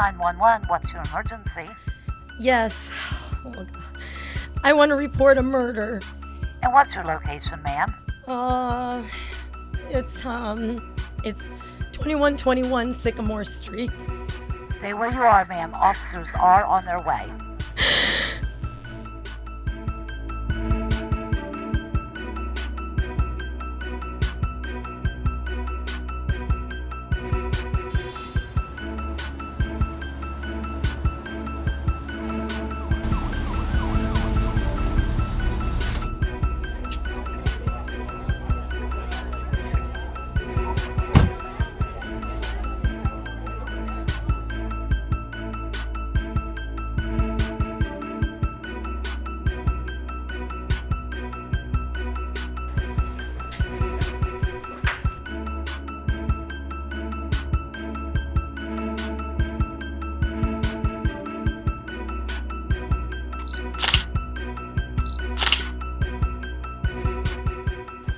911, what's your emergency? Yes. Oh, God. I want to report a murder. And what's your location, ma'am? It's 2121 Sycamore Street. Stay where you are, ma'am. Officers are on their way.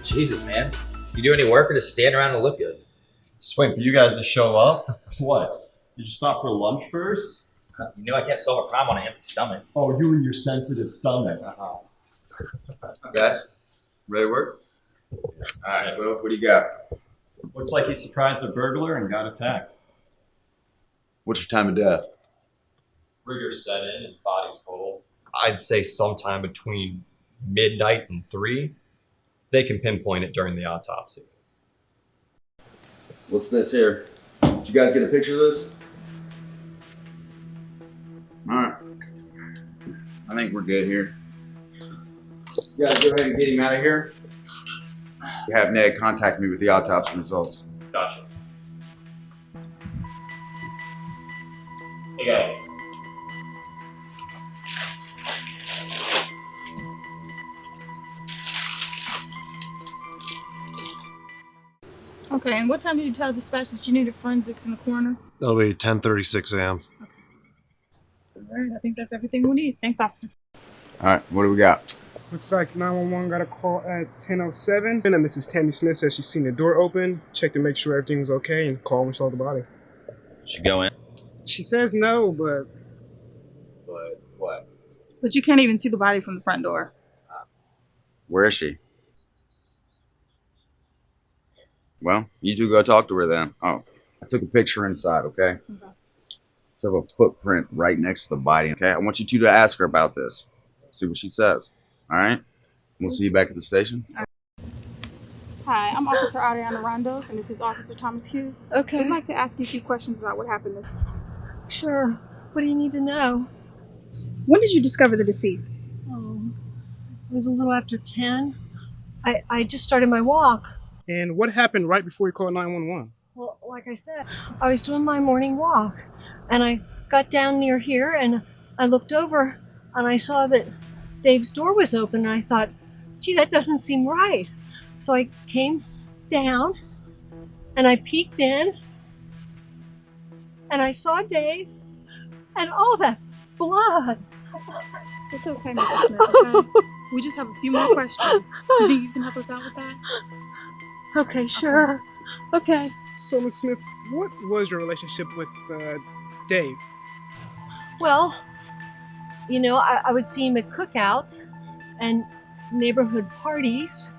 Jesus, man. You do any work or just stand around and look good? Just waiting for you guys to show up. What? Did you stop for lunch first? You know I can't solve a crime on an empty stomach. Oh, you and your sensitive stomach. Guys, ready to work? Alright, well, what do you got? Looks like he surprised a burglar and got attacked. What's your time of death? Rigor set in and body's cold. I'd say sometime between midnight and 3. They can pinpoint it during the autopsy. What's this here? Did you guys get a picture of this? Alright. I think we're good here. You guys go ahead and get him out of here. Have Ned contact me with the autopsy results. Gotcha. Hey guys. Okay, and what time did you tell dispatch that you needed forensics in the coroner? That'll be 10:36 a.m. All right, I think that's everything we need. Thanks, officer. Alright, what do we got? Looks like 911 got a call at 10:07. And Mrs. Tammy Smith says she's seen the door open, checked to make sure everything was okay, and called when she saw the body. Should go in. She says no, but But what? But you can't even see the body from the front door. Where is she? Well, you two go talk to her then. Oh, I took a picture inside, okay? Let's have a footprint right next to the body, okay? I want you two to ask her about this. See what she says. All right? We'll see you back at the station. Hi, I'm Officer Ariana Rondos, and this is Officer Thomas Hughes. Okay. I'd like to ask you a few questions about what happened. Sure. What do you need to know? When did you discover the deceased? It was a little after 10. I just started my walk. and what happened right before you called 911? Well, like I said, I was doing my morning walk, and I got down near here, and I looked over, and I saw that Dave's door was open, and I thought, gee, that doesn't seem right. So I came down, and I peeked in, and I saw Dave, and all that blood. It's okay, Mrs. Smith, okay? We just have a few more questions. You think you can help us out with that? Okay, sure. Okay. So, Ms. Smith, what was your relationship with Dave? Well, you know, I would see him at cookouts and neighborhood parties.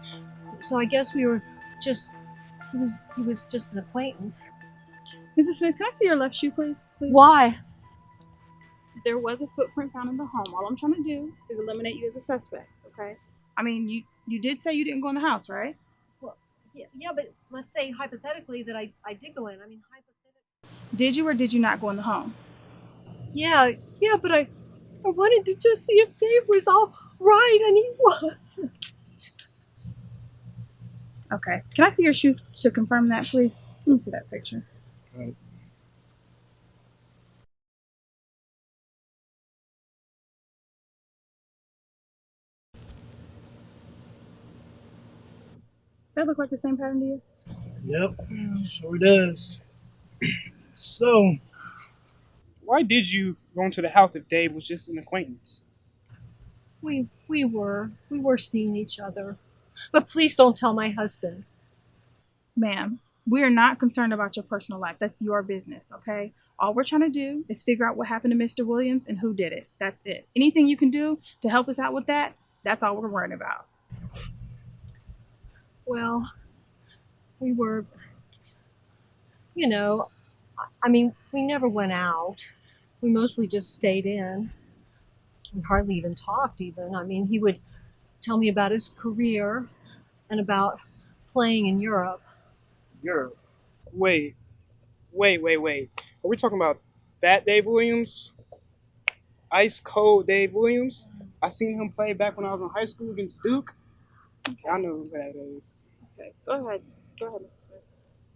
So I guess we were just, he was just an acquaintance. Mrs. Smith, can I see your left shoe, please? Why? There was a footprint found in the home. All I'm trying to do is eliminate you as a suspect, okay? I mean, you did say you didn't go in the house, right? Well, yeah, but let's say hypothetically that I did go in. I mean, hypothetically. Did you or did you not go in the home? Yeah, but I wanted to just see if Dave was all right, and he wasn't. Okay. Can I see your shoe to confirm that, please? Let me see that picture. Right. That look like the same pattern to you? Yep, sure does. So, why did you go into the house if Dave was just an acquaintance? We were seeing each other. But please don't tell my husband. Ma'am, We are not concerned about your personal life. That's your business, okay? All we're trying to do is figure out what happened to Mr. Williams and who did it. That's it. Anything you can do to help us out with that, that's all we're worrying about. Well, we were, you know, I mean, we never went out. We mostly just stayed in. We hardly even talked even. I mean, he would tell me about his career and about playing in Europe. Europe. Wait. Are we talking about that Dave Williams? Ice cold Dave Williams? I seen him play back when I was in high school against Duke. I know who that is. Okay, go ahead. Go ahead, Mrs. Smith.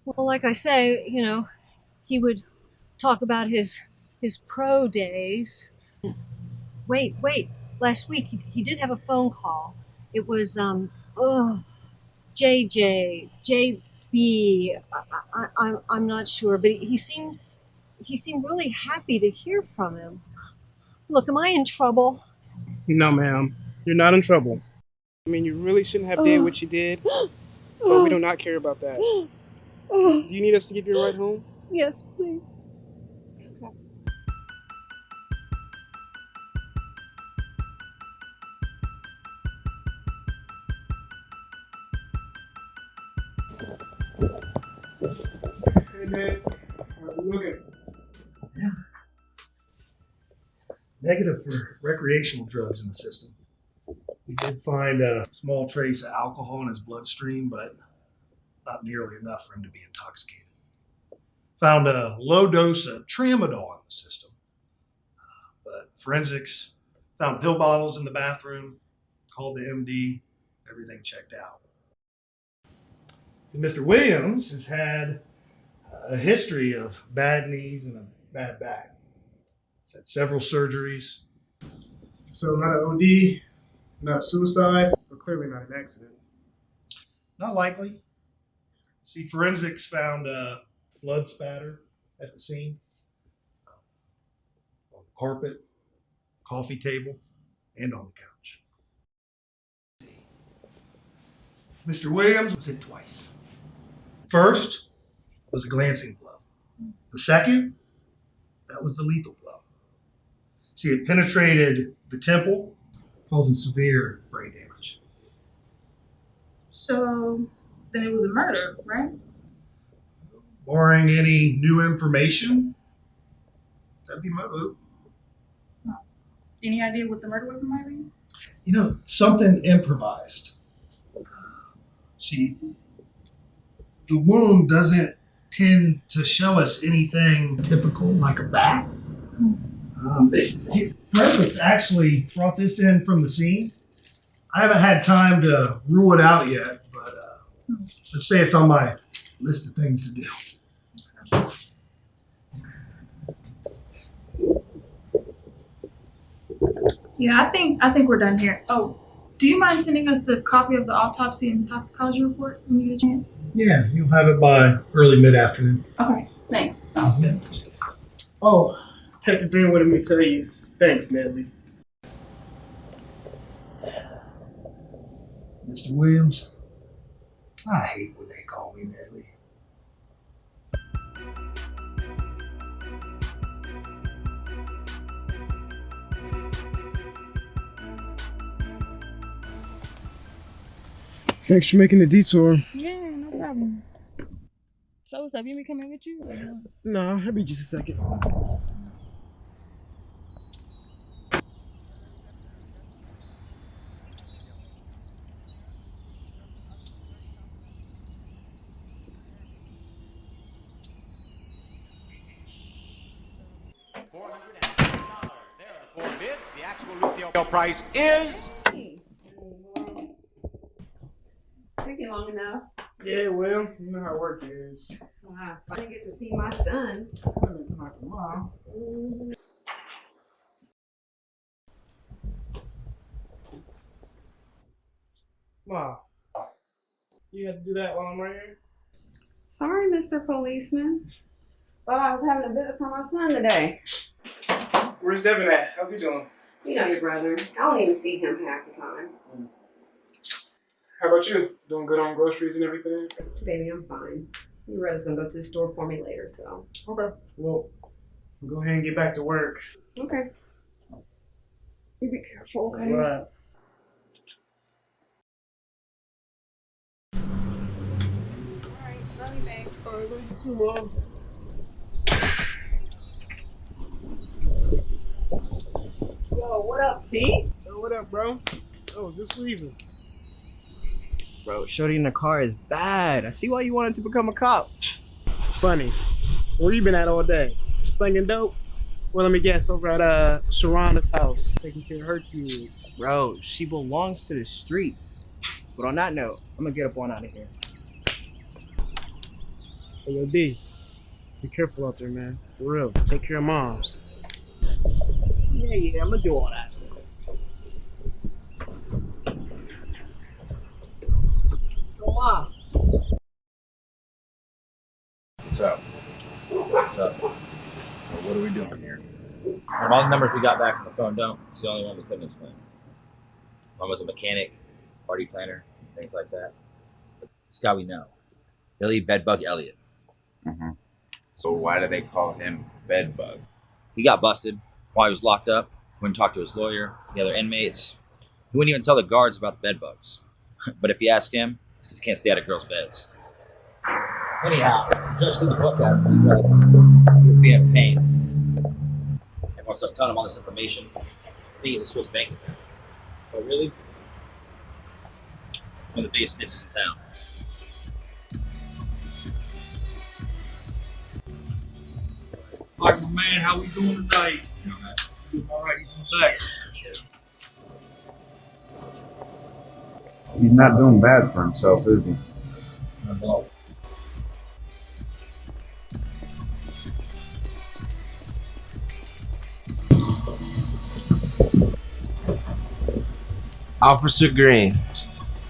Well, like I say, you know, he would talk about his pro days. Wait. Last week he did have a phone call. It was JB. I'm not sure, but he seemed really happy to hear from him. Look, am I in trouble? No, ma'am. You're not in trouble. I mean, you really shouldn't have did what you did, but we do not care about that. Do you need us to give you a ride home? Yes, please. Hey, man. How's it looking? Yeah. Negative for recreational drugs in the system. We did find a small trace of alcohol in his bloodstream, but not nearly enough for him to be intoxicated. Found a low dose of tramadol in the system, but forensics found pill bottles in the bathroom, called the MD, everything checked out. Mr. Williams has had a history of bad knees and a bad back. He's had several surgeries. So not an OD, not a suicide, but clearly not an accident. Not likely. See, forensics found blood spatter at the scene, on the carpet, coffee table, and on the couch. Mr. Williams was hit twice. First was a glancing blow. The second, that was the lethal blow. See, it penetrated the temple, causing severe brain damage. So then it was a murder, right? Barring any new information, that'd be my vote. Any idea what the murder weapon might be? You know, something improvised. See, the wound doesn't tend to show us anything typical like a bat. Forensics actually brought this in from the scene. I haven't had time to rule it out yet, but let's say it's on my list of things to do. Yeah, I think we're done here. Oh, do you mind sending us the copy of the autopsy and toxicology report when you get a chance? Yeah, you'll have it by early mid-afternoon. Okay, thanks. Sounds good. Oh, Detective Ben wanted me to tell you. Thanks, Natalie. Mr. Williams, I hate when they call me Natalie. Thanks for making the detour. Yeah, no problem. So what's up? You want me to come in with you? No, I'll be just a second. The actual retail price is. Took you long enough. Yeah, well, you know how work is. I finally get to see my son. It's not tomorrow. Mom, you had to do that while I'm right here? Sorry, Mr. Policeman. Thought I was having a visit for my son today. Where's Devin at? How's he doing? You know your brother. I don't even see him half the time. How about you? Doing good on groceries and everything? Baby, I'm fine. Your brother's gonna go to the store for me later, so. Okay. Well, go ahead and get back to work. Okay. You be careful, okay? All right. Love you, babe. All right, love you too, Mom. Yo, what up, T? Yo, what up, bro? Oh, just leaving. Bro, shorty in the car is bad. I see why you wanted to become a cop. Funny. Where you been at all day? Slinging dope? Well, let me guess, over at Sharonda's house, taking care of her kids. Bro, she belongs to the street. But on that note, I'm gonna get up on out of here. Hey, yo, D, be careful out there, man. For real. Take care of moms. Yeah, I'm gonna do all that. Yo, Mom. What's up? What's up? So what are we doing here? And all the numbers we got back from the phone don't. It's the only one we couldn't explain. One was a mechanic, party planner, things like that. But this guy we know, Billy Bedbug Elliott. Mm-hmm. So why do they call him Bedbug? He got busted while he was locked up. Wouldn't talk to his lawyer, the other inmates. He wouldn't even tell the guards about the bedbugs. But if you ask him, it's because he can't stay out of girls' beds. Anyhow, Judge threw the book at him because he was being a pain. Everyone starts telling him all this information. I think he's a Swiss bank account. Oh, really? One of the biggest snitches in town. Michael, man, how we doing tonight? All right, he's back. He's not doing bad for himself, is he? No. Officer Green.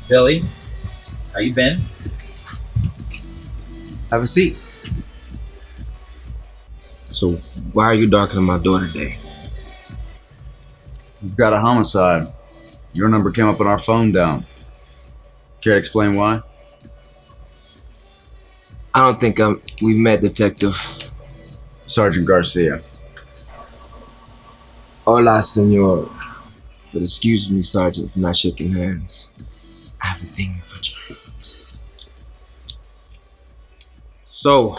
Billy, how you been? Have a seat. So, why are you darkening my door today? We've got a homicide. Your number came up on our phone down. Care to explain why? I don't think we've met, Detective. Sergeant Garcia. Hola, senor. But excuse me, Sergeant, for not shaking hands. I have a thing for James. So,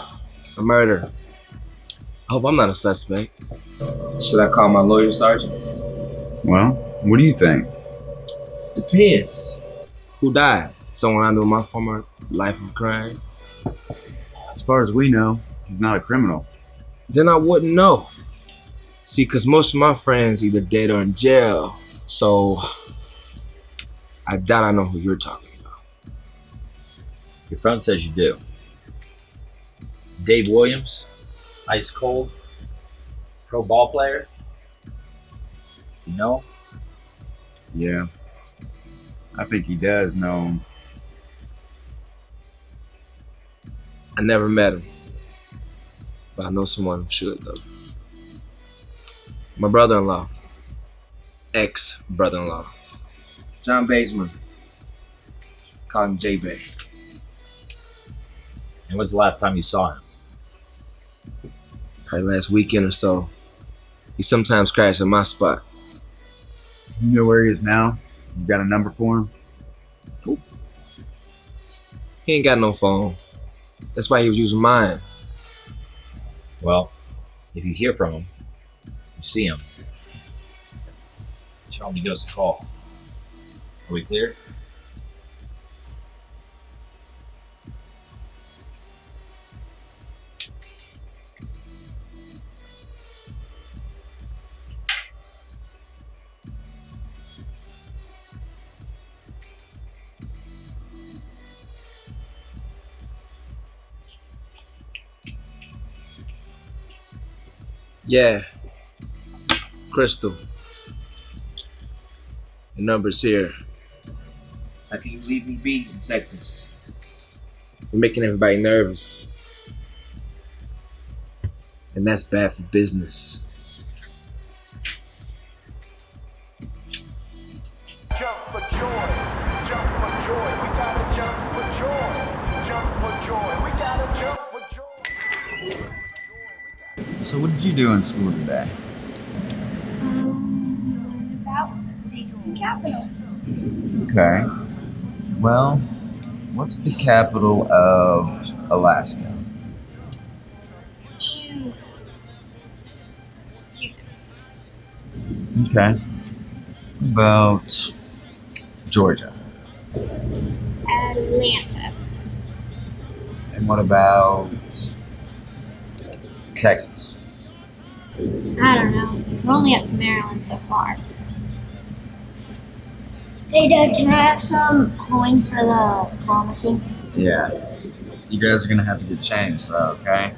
a murder. I hope I'm not a suspect. Should I call my lawyer, Sergeant? Well, what do you think? Depends. Who died? Someone I knew in my former life of crime? As far as we know, he's not a criminal. Then I wouldn't know. See, because most of my friends either dead or in jail, so I doubt I know who you're talking about. Your phone says you do. Dave Williams, ice cold, pro ball player. You know him? Yeah. I think he does know him. I never met him, but I know someone who should, though. My brother-in-law, ex-brother-in-law, John Baseman. Call him J-Bay. And when's the last time you saw him? Probably last weekend or so. He sometimes crashes at my spot. You know where he is now? You got a number for him? Nope. He ain't got no phone. That's why he was using mine. Well, if you hear from him, you see him, tell him to give us a call. Are we clear? Yeah. Crystal. The number's here. I can use EVB detectives. You're making everybody nervous. And that's bad for business. Jump for joy, jump for joy. We gotta jump for joy. So what did you do in school today? About states and capitals. Okay. Well, what's the capital of Alaska? Shoot. Okay. About Georgia? Atlanta. And what about Texas? I don't know. We're only up to Maryland so far. Hey, Dad, can I have some coins for the claw machine? Yeah. You guys are gonna have to get changed though, okay?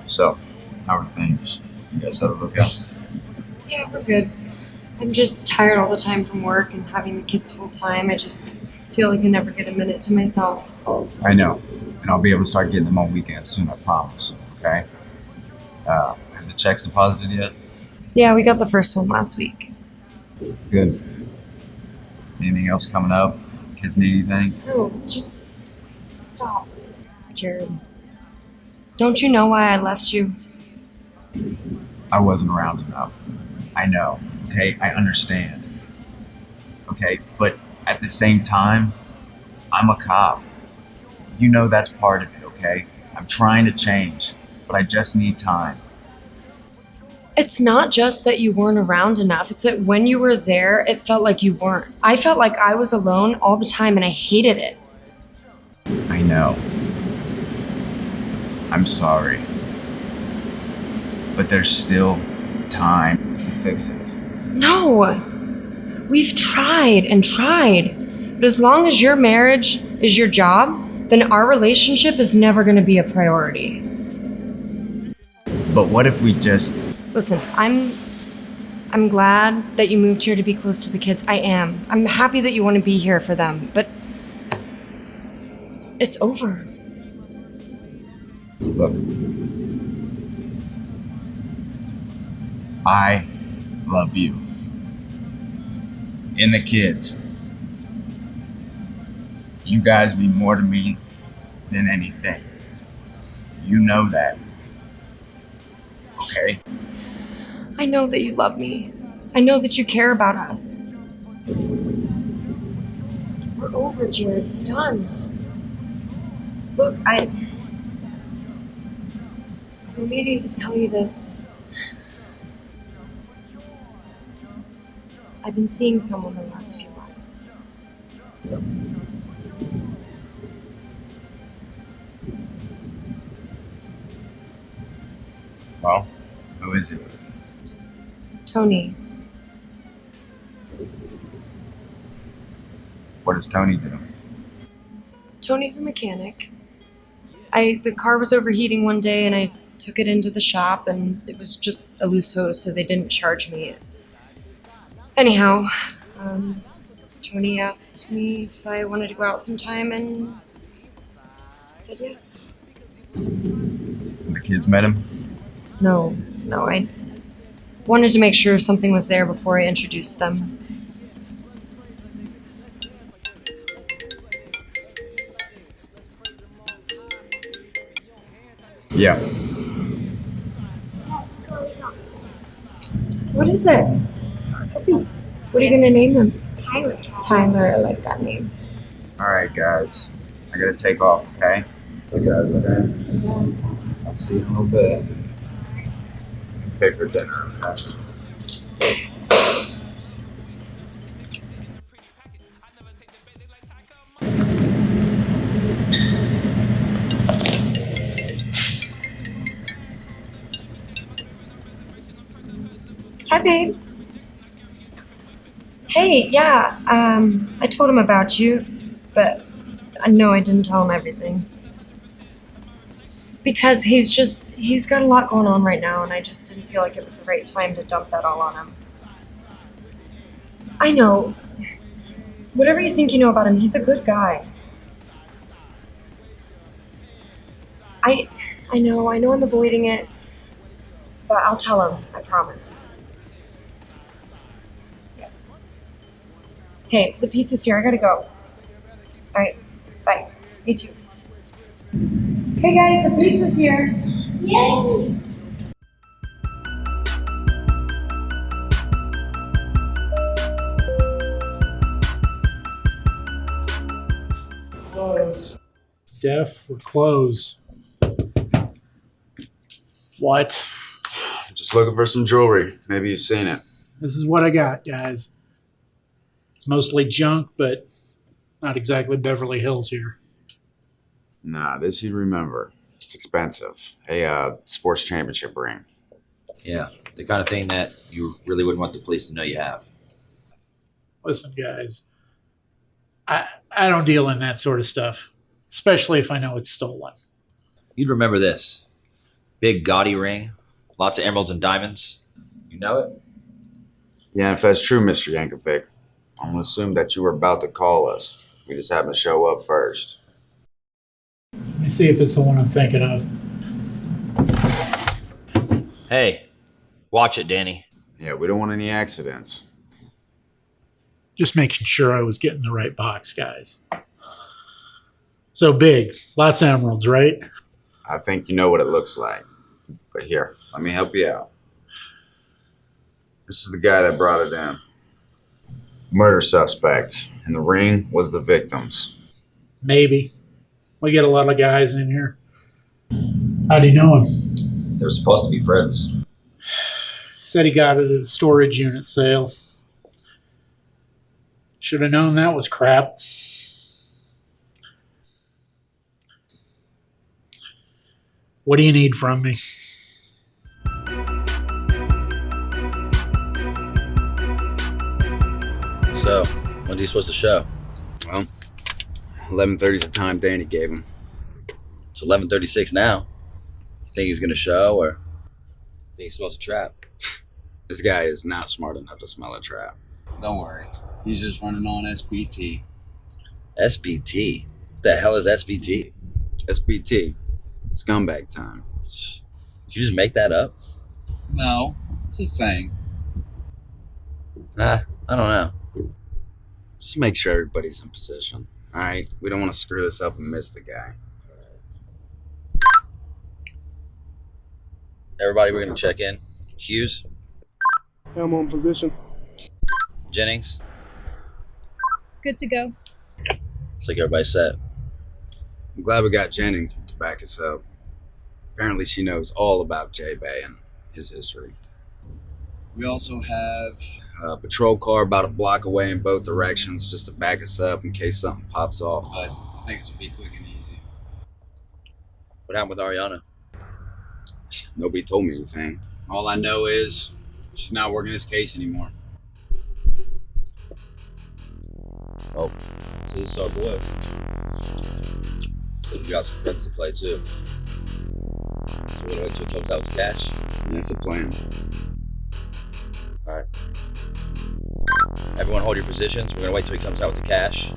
So, how are things? You guys had a lookout? Yeah, we're good. I'm just tired all the time from work and having the kids full time. I just feel like I never get a minute to myself. I know. And I'll be able to start getting them on weekends soon, I promise. Okay? Have the checks deposited yet? Yeah, we got the first one last week. Good. Anything else coming up? Kids need anything? No, just stop, Jared. Don't you know why I left you? I wasn't around enough. I know. Okay? I understand. Okay? But at the same time, I'm a cop. You know that's part of it, okay? I'm trying to change, but I just need time. It's not just that you weren't around enough. It's that when you were there, it felt like you weren't. I felt like I was alone all the time and I hated it. I know. I'm sorry. But there's still time to fix it. No. We've tried and tried. But as long as your marriage is your job, then our relationship is never going to be a priority. But what if we just... Listen, I'm glad that you moved here to be close to the kids. I am. I'm happy that you want to be here for them, but it's over. Look. I love you. And the kids. You guys mean more to me than anything. You know that. Okay? I know that you love me. I know that you care about us. We're over, Jared. It's done. Look, I'm waiting to tell you this. I've been seeing someone the last few months. Well, who is it? Tony. What does Tony do? Tony's a mechanic. The car was overheating one day and I took it into the shop and it was just a loose hose, so they didn't charge me. Anyhow, Tony asked me if I wanted to go out sometime and I said yes. The kids met him? No, I wanted to make sure something was there before I introduced them. Yeah. What is it? What are you gonna name him? Tyler. Tyler, I like that name. Alright, guys. I gotta take off, okay? Okay, okay. I'll see you in a little bit. Pay for dinner, okay? Hi, babe. Hey, yeah, I told him about you, but no, I didn't tell him everything. Because he's got a lot going on right now, and I just didn't feel like it was the right time to dump that all on him. I know. Whatever you think you know about him, he's a good guy. I know I'm avoiding it, but I'll tell him, I promise. Yeah. Hey, the pizza's here, I gotta go. Alright, bye. Me too. Hey guys, the pizza's here. Yay! Closed. Deaf, we're closed. What? Just looking for some jewelry. Maybe you've seen it. This is what I got, guys. It's mostly junk, but not exactly Beverly Hills here. Nah, this you'd remember. It's expensive. A sports championship ring. Yeah, the kind of thing that you really wouldn't want the police to know you have. Listen, guys, I don't deal in that sort of stuff, especially if I know it's stolen. You'd remember this. Big gaudy ring, lots of emeralds and diamonds. You know it? Yeah, if that's true, Mr. Yankovic, I'm gonna assume that you were about to call us. We just happened to show up first. Let me see if it's the one I'm thinking of. Hey, watch it, Danny. Yeah, we don't want any accidents. Just making sure I was getting the right box, guys. So big, lots of emeralds, right? I think you know what it looks like. But here, let me help you out. This is the guy that brought it in. Murder suspect, and the ring was the victim's. Maybe. We get a lot of guys in here. How do you know him? They were supposed to be friends. Said he got it at a storage unit sale. Should have known that was crap. What do you need from me? So, when's he supposed to show? Well, 11:30 is the time Danny gave him. It's 11:36 now. You think he's gonna show, or think he's supposed to trap? This guy is not smart enough to smell a trap. Don't worry. He's just running on SBT. SBT? What the hell is SBT? SBT. Scumbag time. Did you just make that up? No, it's a thing. I don't know. Just make sure everybody's in position. Alright? We don't want to screw this up and miss the guy. Everybody, we're gonna check in. Hughes? I'm on position. Jennings? Good to go. Looks like everybody's set. I'm glad we got Jennings to back us up. Apparently she knows all about J-Bay and his history. We also have A patrol car about a block away in both directions just to back us up in case something pops off. but I think this will be quick and easy. What happened with Ariana? Nobody told me anything. All I know is she's not working this case anymore. Oh, so this is our boy. So we got some friends to play too. So we're gonna wait till he comes out with the cash? That's the plan. Alright. Everyone hold your positions. We're gonna wait till he comes out with the cash.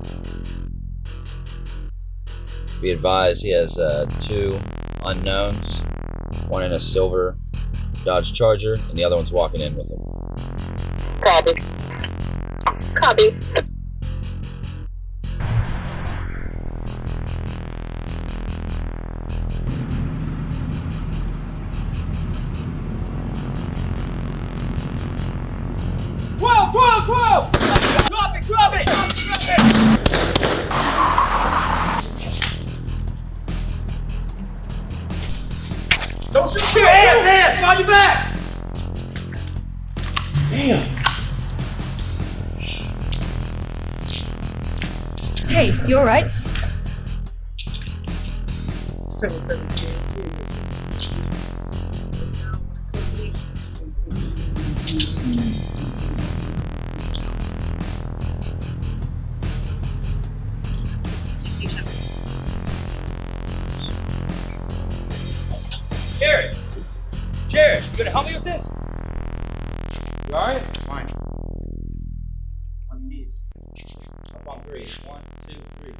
Be advised he has 2 unknowns. One in a silver Dodge Charger, and the other one's walking in with him. Copy. Copy. Drop it! Drop it! Drop it! Don't shoot! Hands! On your back! Damn. Hey, you alright? 10-17. Jared! Jared, you gonna help me with this? You alright? Fine. On your knees. Up on 3. 1, 2, 3.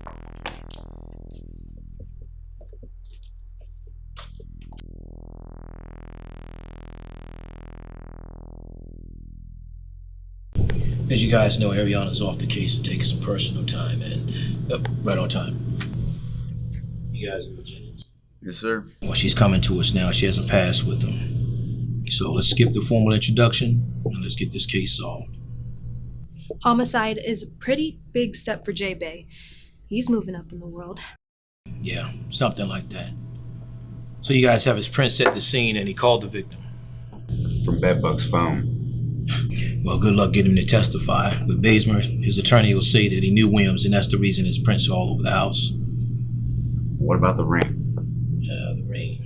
As you guys know, Ariana's off the case and taking some personal time, and right on time. You guys are Virginians. Yes, sir. Well, she's coming to us now. She has a pass with them. So let's skip the formal introduction and let's get this case solved. Homicide is a pretty big step for J-Bay. He's moving up in the world. Yeah, something like that. So you guys have his prints at the scene and he called the victim. From Bedbug's phone. Well, good luck getting him to testify. With Bazemore, his attorney will say that he knew Williams and that's the reason his prints are all over the house. What about the ring? The ring.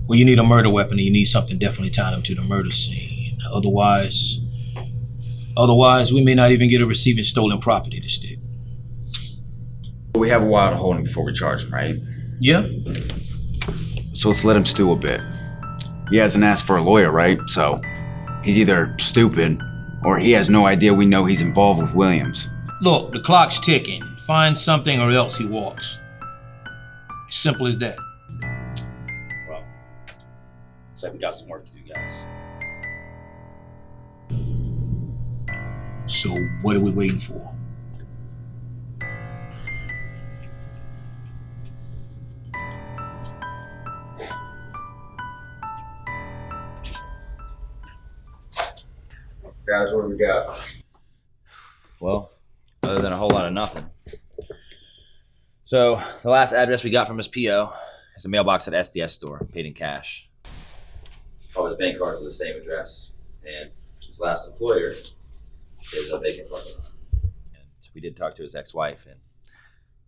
Well, you need a murder weapon and you need something definitely tied him to the murder scene. Otherwise, we may not even get a receiving stolen property to stick. We have a while to hold him before we charge him, right? Yeah. So let's let him stew a bit. He hasn't asked for a lawyer, right? So he's either stupid or he has no idea we know he's involved with Williams. Look, the clock's ticking. Find something or else he walks. As simple as that. Well, looks like we got some work to do, guys. So what are we waiting for? Guys, what do we got? Well, other than a whole lot of nothing. So, the last address we got from his PO is a mailbox at SDS store, paid in cash. All his bank cards are the same address, and his last employer is a vacant parking lot. And we did talk to his ex-wife, and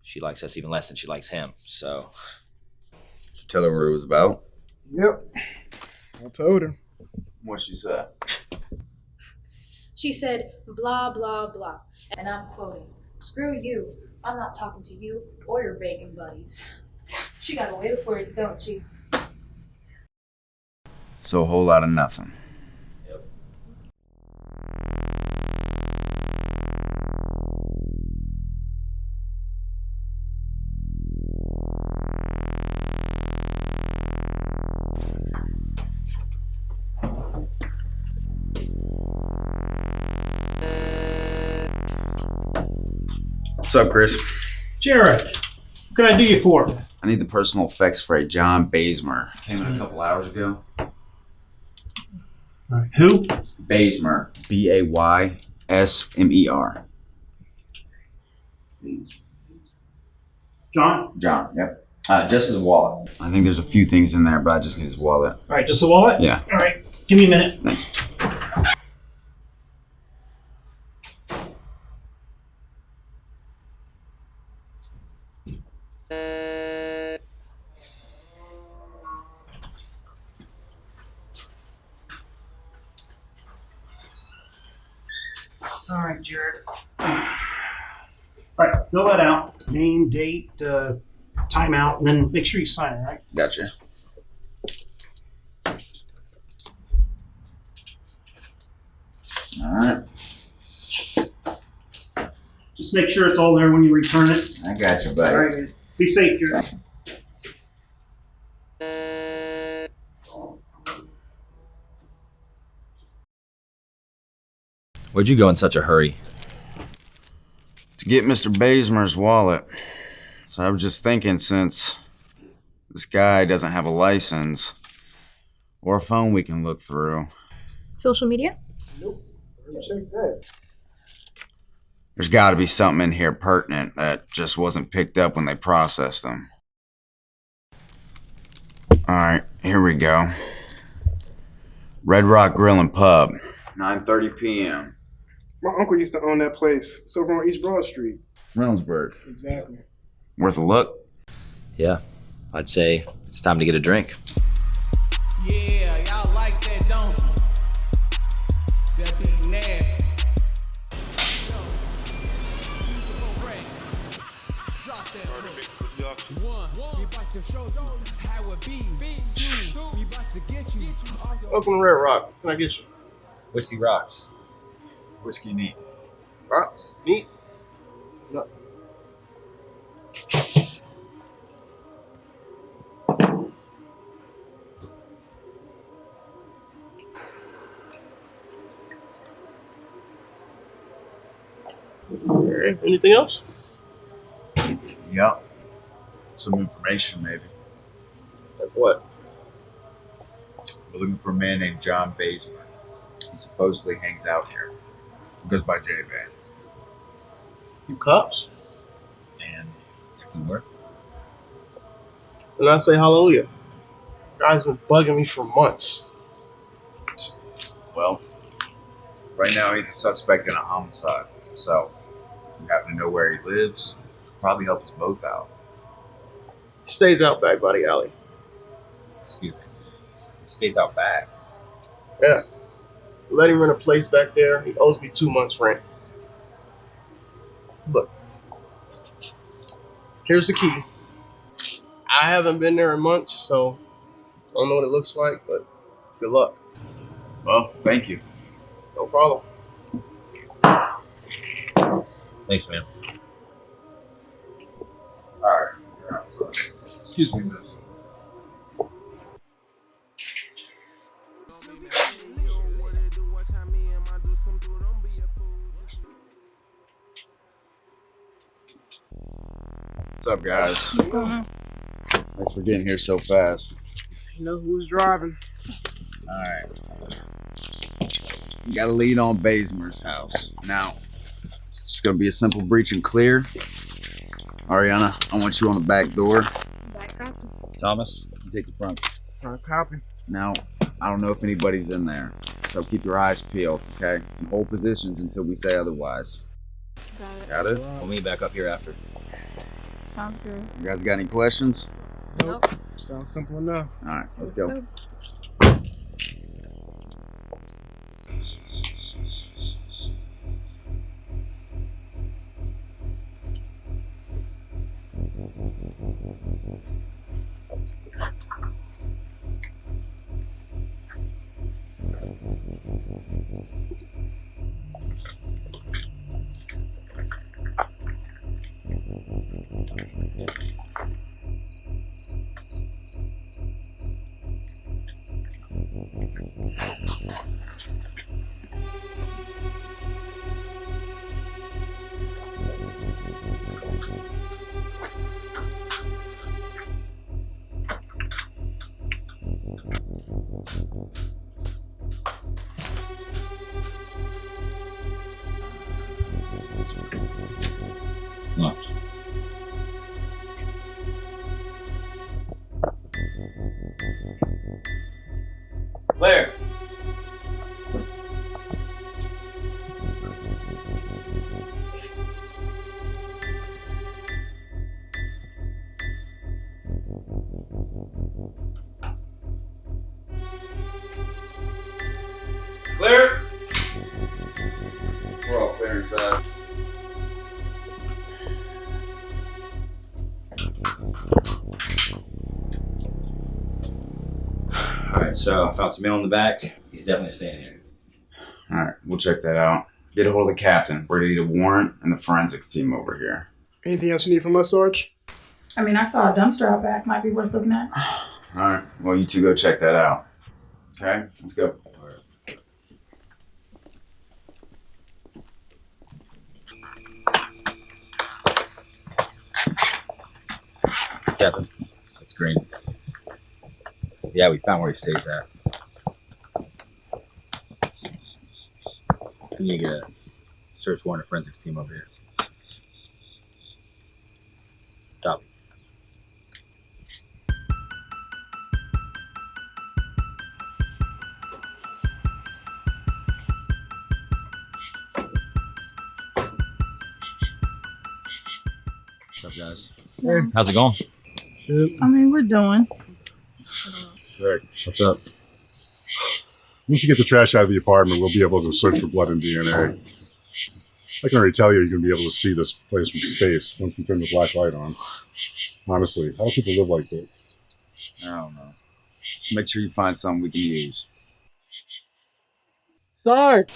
she likes us even less than she likes him, so. Did you tell her what it was about? Yep. I told her. What'd she say? She said, blah, blah, blah. And I'm quoting, screw you. I'm not talking to you or your bacon buddies. She got away with words, don't she? So a whole lot of nothing. Yep. What's up, Chris? Jared, what can I do you for? I need the personal effects for a John Bazemore. Came in a couple hours ago. Who? Bazemore. Baysmer. John? John, yep. Just his wallet. I think there's a few things in there, but I just need his wallet. All right, just the wallet? Yeah. All right, give me a minute. Thanks. All right, Jared. All right, fill that out. Name, date, timeout, and then make sure you sign it, right? Gotcha. All right. Just make sure it's all there when you return it. I got you, buddy. All right, man. Be safe, Jared. Where'd you go in such a hurry? To get Mr. Bazemore's wallet. So I was just thinking, since this guy doesn't have a license or a phone we can look through. Social media? Nope. Check that. There's got to be something in here pertinent that just wasn't picked up when they processed them. All right, here we go. Red Rock Grill and Pub, 9:30 p.m. My uncle used to own that place. It's over on East Broad Street. Reynoldsburg. Exactly. Worth a look? Yeah, I'd say it's time to get a drink. Yeah, y'all like that, don't you? That be nasty. Welcome to Red Rock. Can I get you? Whiskey rocks. Whiskey neat. Rocks? Neat? No. Okay. Anything else? Yep. Some information, maybe. Like what? We're looking for a man named John Baseman. He supposedly hangs out here. He goes by J-Van. You cops? And if we were, And I say hallelujah. Guys been bugging me for months. Well, right now he's a suspect in a homicide. So, if you happen to know where he lives, probably help us both out. He stays out back by the alley. excuse me, he stays out back. Yeah. Let him rent a place back there. He owes me 2 months' rent. Look. Here's the key. I haven't been there in months, so I don't know what it looks like, but good luck. Well, thank you. No problem. Thanks, man. Alright. Excuse me, miss. What's up, guys? What's going on? Thanks for getting here so fast. You know who's driving? Alright. You got a lead on Basemer's house. Now, it's just gonna be a simple breach and clear. Ariana, I want you on the back door. Back copy. Thomas? You take the front. Front copy. Now, I don't know if anybody's in there, so keep your eyes peeled, okay? And hold positions until we say otherwise. Got it? We'll meet back up here after. Sounds good. You guys got any questions? Nope. Sounds simple enough. Alright, let's go. Locked. Claire! Clear? We're all clear inside. Alright, so I found some mail in the back. He's definitely staying here. Alright, we'll check that out. Get a hold of the captain. We're gonna need a warrant and the forensics team over here. Anything else you need from us, Sarge? I mean, I saw a dumpster out back. Might be worth looking at. Alright, well, you two go check that out. Okay, let's go. Captain, that's green. Yeah, we found where he stays at. We need to get a search warrant and forensics team over here. Copy. What's up, guys? Hey. How's it going? I mean, we're doing. Rick, what's up? Once you get the trash out of the apartment, we'll be able to search for blood and DNA. I can already tell you're going to be able to see this place from space once we turn the black light on. Honestly, how do people live like this? I don't know. Just make sure you find something we can use. Sarge!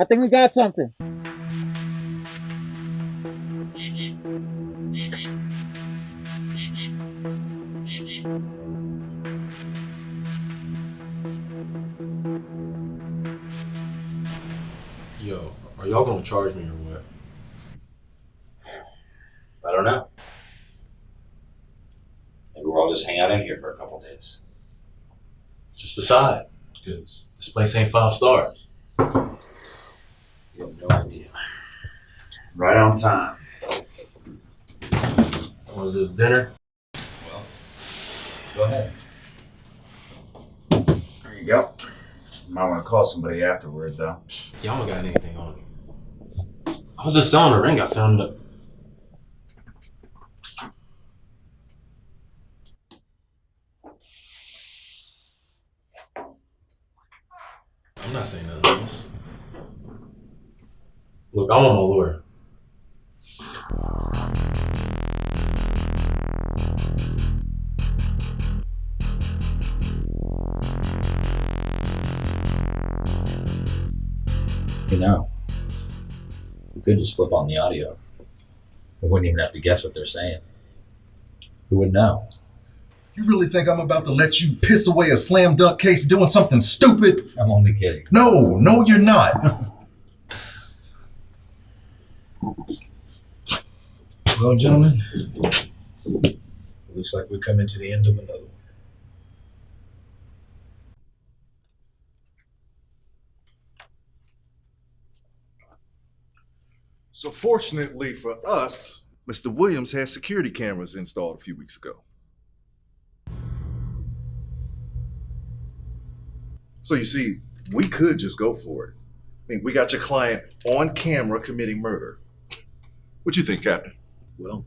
I think we got something. Yo, are y'all gonna charge me or what? just hang out in here for a couple days. Just decide, because this place ain't 5 stars. You have no idea. Right on time. What is this, dinner? Go ahead. There you go. Might want to call somebody afterward, though. Y'all don't got anything on me. I was just selling a ring. I found it. I'm not saying nothing else. Look, I want my lawyer. You know, we could just flip on the audio. We wouldn't even have to guess what they're saying. Who would know? You really think I'm about to let you piss away a slam dunk case doing something stupid? I'm only kidding. No, you're not. Well, gentlemen, looks like we're coming to the end of another one. So fortunately for us, Mr. Williams had security cameras installed a few weeks ago. So you see, we could just go for it. I mean, we got your client on camera committing murder. What you think, Captain? Well,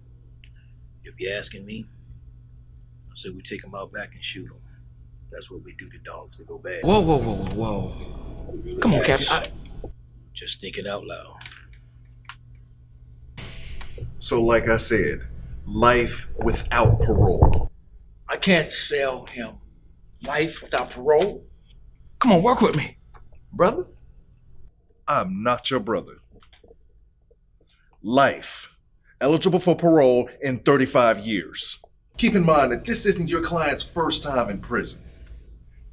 if you're asking me, I say we take them out back and shoot them. That's what we do to dogs that go bad. Whoa. Come on, Captain. Just thinking out loud. So like I said, life without parole. I can't sell him life without parole. Come on, work with me, brother. I'm not your brother. Life. Eligible for parole in 35 years. Keep in mind that this isn't your client's first time in prison.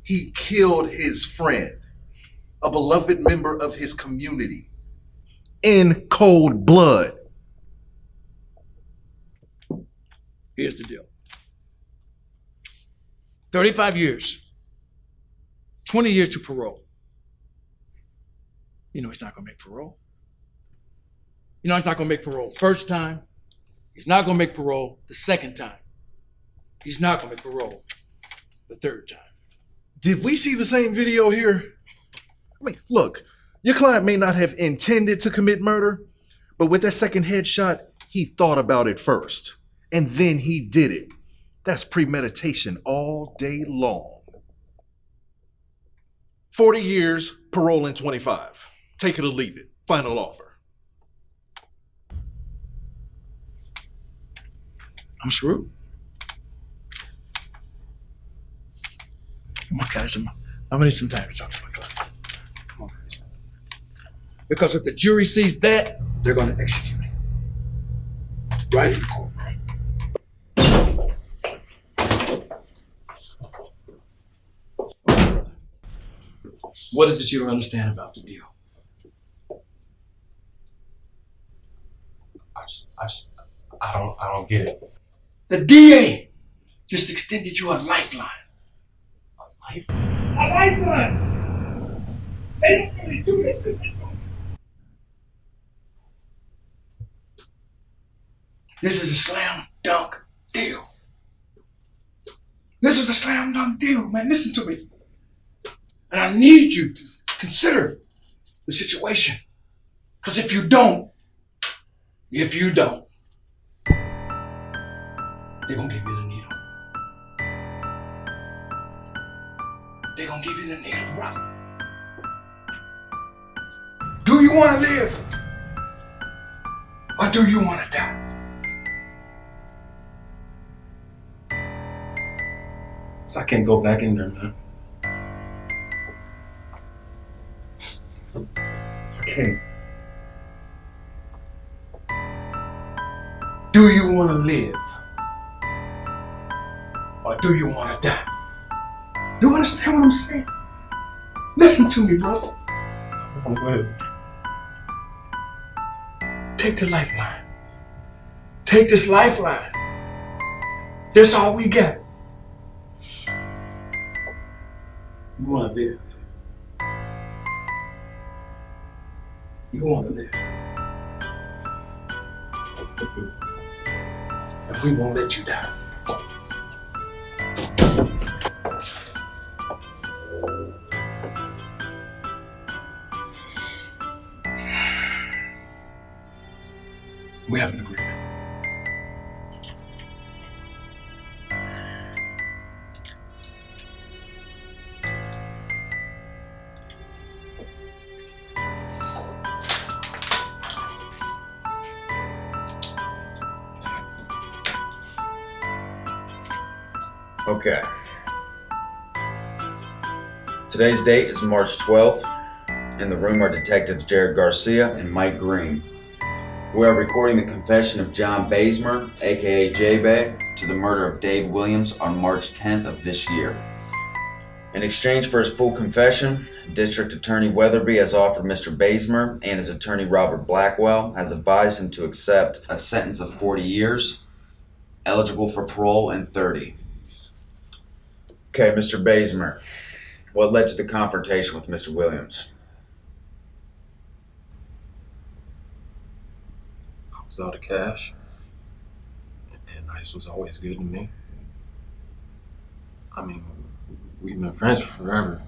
He killed his friend, a beloved member of his community, in cold blood. Here's the deal. 35 years. 20 years to parole. You know he's not gonna make parole. You know he's not gonna make parole the first time. He's not gonna make parole the second time. He's not gonna make parole the third time. Did we see the same video here? I mean, look, your client may not have intended to commit murder, but with that second headshot, he thought about it first. And then he did it. That's premeditation all day long. 40 years, parole in 25. Take it or leave it. Final offer. I'm screwed. Come on, guys. I'm gonna need some time to talk to my client. Come on, guys. Because if the jury sees that, they're gonna execute me. Right in the courtroom. What is it you don't understand about the deal? I don't get it. The DA just extended you a lifeline. A life? A lifeline! They don't really do this. This is a slam dunk deal. This is a slam dunk deal, man. Listen to me. And I need you to consider the situation. Because if you don't, they're gonna give you the needle. They're gonna give you the needle, brother. Do you wanna live? Or do you wanna die? I can't go back in there, man. I can't. Do you want to live? Or do you want to die? Do you understand what I'm saying? Listen to me, brother. Go ahead. Take the lifeline. Take this lifeline. That's all we got. You want to live. You want to live. And we won't let you die. We have an agreement. Okay. Today's date is March 12th. In the room are Detectives Jared Garcia and Mike Green. We are recording the confession of John Bazemore, aka J-Bay, to the murder of Dave Williams on March 10th of this year. In exchange for his full confession, District Attorney Weatherby has offered Mr. Bazemore and his attorney Robert Blackwell has advised him to accept a sentence of 40 years, eligible for parole in 30. Okay, Mr. Bazemore, what led to the confrontation with Mr. Williams? I was out of cash, and Ice was always good to me. I mean, we've been friends for forever.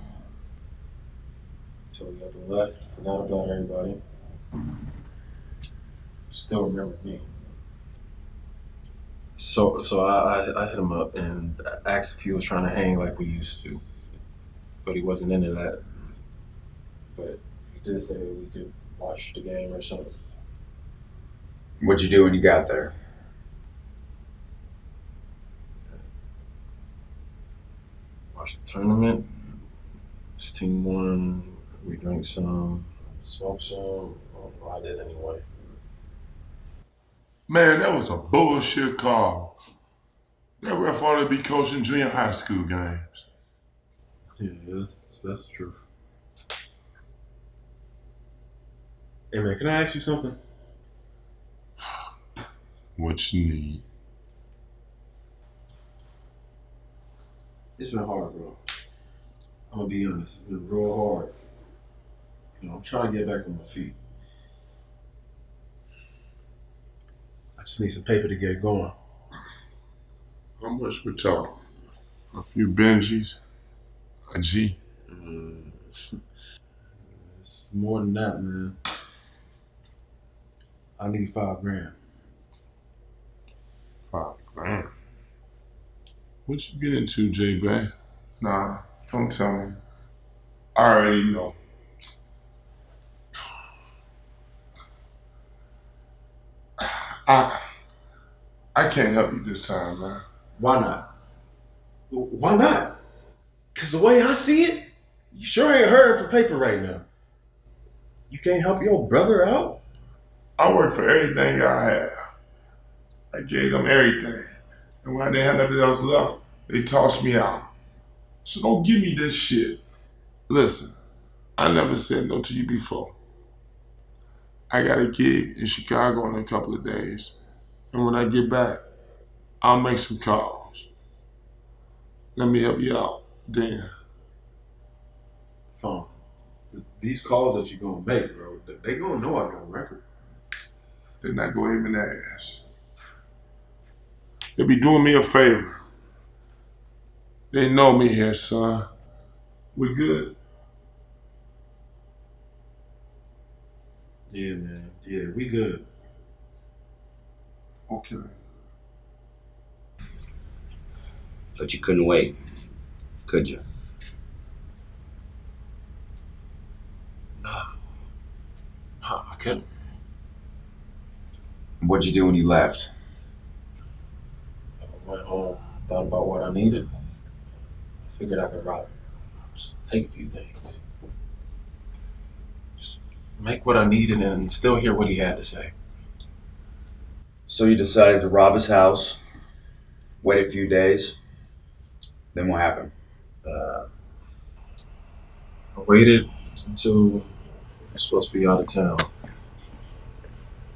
Until we got to the left, forgot about everybody. Still remember me. So I hit him up and asked if he was trying to hang like we used to. But he wasn't into that. But he did say that we could watch the game or something. What'd you do when you got there? Watched the tournament. His team won. We drank some, smoked some. Well, I did anyway. Man, that was a bullshit call. That ref ought to be coaching junior high school games. Yeah, that's the truth. Hey man, can I ask you something? What you need? It's been hard, bro. I'm gonna be honest. It's been real hard. You know, I'm trying to get back on my feet. I just need some paper to get it going. How much we're talking? A few Benjis? A G? It's more than that, man. I need $5 grand. $5 grand? What you get into, J-Bay? Nah, don't tell me. I already know. I can't help you this time, man. Why not? Why not? Because the way I see it, you sure ain't hurting for paper right now. You can't help your brother out? I work for everything I have. I gave them everything. And when I didn't have nothing else left, they tossed me out. So don't give me this shit. Listen, I never said no to you before. I got a gig in Chicago in a couple of days. And when I get back, I'll make some calls. Let me help you out, then. Fine. These calls that you're gonna make, bro, they gonna know I got a record. They're not gonna even ask. They'll be doing me a favor. They know me here, son. We good? Yeah, man. Yeah, we good. Okay. But you couldn't wait, could you? Nah, I couldn't. What'd you do when you left? I went home, thought about what I needed. I figured I could rob. Just take a few things. Just make what I needed and still hear what he had to say. So you decided to rob his house, wait a few days, then what happened? I waited until we were supposed to be out of town.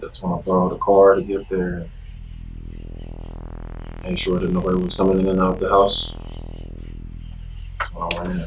That's when I borrowed a car to get there. Made sure that nobody was coming in and out of the house. That's when I went in.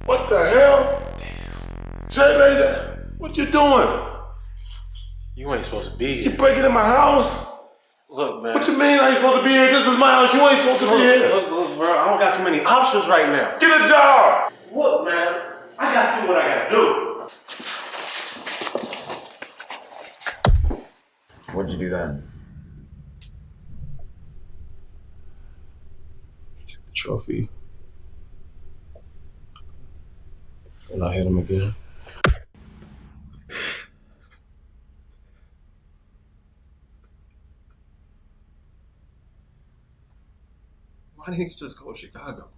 What the hell? Jay, baby, what you doing? You ain't supposed to be You here. breaking in my house? Look, man. What you mean I ain't supposed to be here? This is my house. You ain't supposed to be here. Look, bro. I don't got too many options right now. Get a job. Look, man. I got to do what I got to do. What'd you do then? Took the trophy. And I hit him again. Why didn't you just go to Chicago?